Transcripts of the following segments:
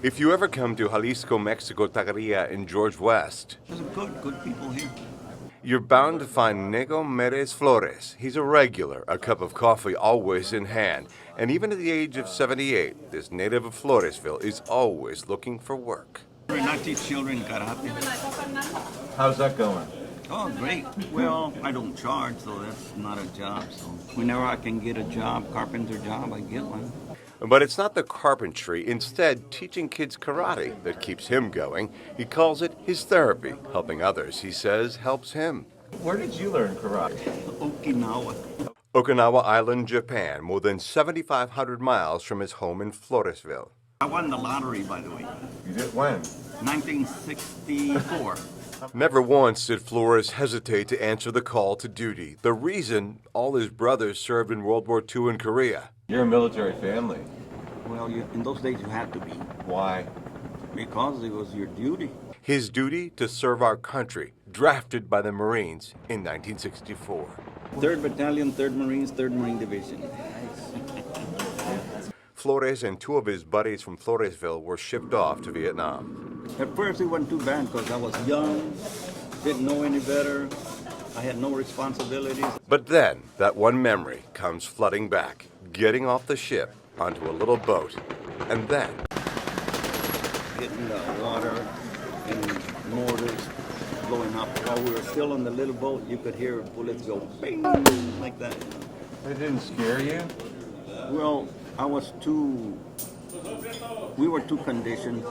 If you ever come to Jalisco, Mexico, Taqueria in George West, There's good people here. you're bound to find Nego Merez Flores. He's a regular, a cup of coffee always in hand. And even at the age of 78, this native of Floresville is always looking for work. I teach children karate. How's that going? Oh, great. Well, I don't charge, so that's not a job. So whenever I can get a job, carpenter job, I get one. But it's not the carpentry, instead teaching kids karate that keeps him going. He calls it his therapy. Helping others, he says, helps him. Where did you learn karate? Okinawa. Okinawa Island, Japan, more than 7,500 miles from his home in Floresville. I won the lottery, by the way. You did when? 1964. Never once did Flores hesitate to answer the call to duty. The reason, all his brothers served in World War II in Korea. You're a military family. Well, in those days you had to be, Why? because it was your duty. His duty to serve our country, drafted by the Marines in 1964. 3rd Battalion, 3rd Marines, 3rd Marine Division. Flores and two of his buddies from Floresville were shipped off to Vietnam. At first it wasn't too bad because I was young, didn't know any better. I had no responsibilities. But then, that one memory comes flooding back, getting off the ship onto a little boat, and then Hitting the water and mortars blowing up. While we were still on the little boat, you could hear bullets go bing, like that. It didn't scare you? Well, we were too conditioned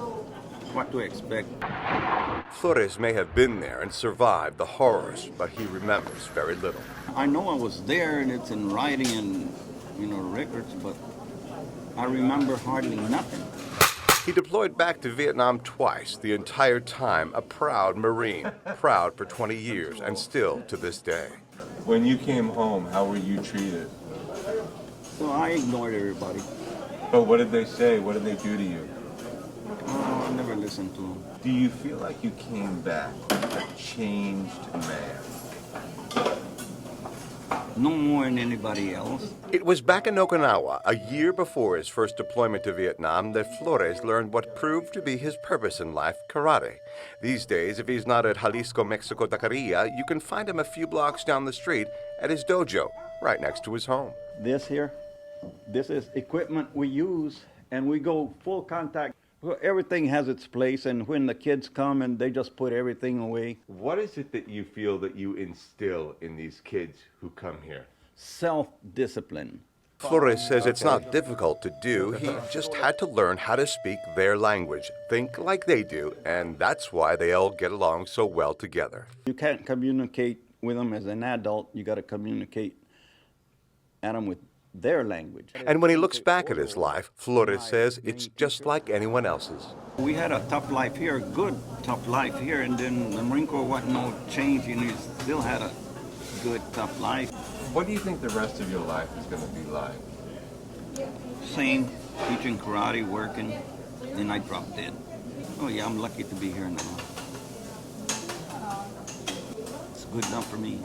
what to expect. Flores may have been there and survived the horrors, but he remembers very little. I know I was there and it's in writing and, records, but I remember hardly nothing. He deployed back to Vietnam twice, the entire time a proud Marine, proud for 20 years and still to this day. When you came home, how were you treated? So I ignored everybody. But what did they say? What did they do to you? Oh, I never listened to them. Do you feel like you came back a changed man? No more than anybody else. It was back in Okinawa, a year before his first deployment to Vietnam, that Flores learned what proved to be his purpose in life, karate. These days, if he's not at Jalisco, Mexico, Taqueria, you can find him a few blocks down the street at his dojo, right next to his home. This here, this is equipment we use, and we go full contact. Well, everything has its place, and when the kids come and they just put everything away. What is it that you feel that you instill in these kids who come here? Self-discipline. Flores says it's not difficult to do. He just had to learn how to speak their language, think like they do, and that's why they all get along so well together. You can't communicate with them as an adult. You got to communicate at them with their language. And when he looks back at his life, Flores says it's just like anyone else's. We had a tough life here, good tough life here, and then the Marine Corps wasn't no change, and you still had a good tough life. What do you think the rest of your life is going to be like? Same, teaching karate, working, then I dropped dead. Oh yeah, I'm lucky to be here now. It's good enough for me.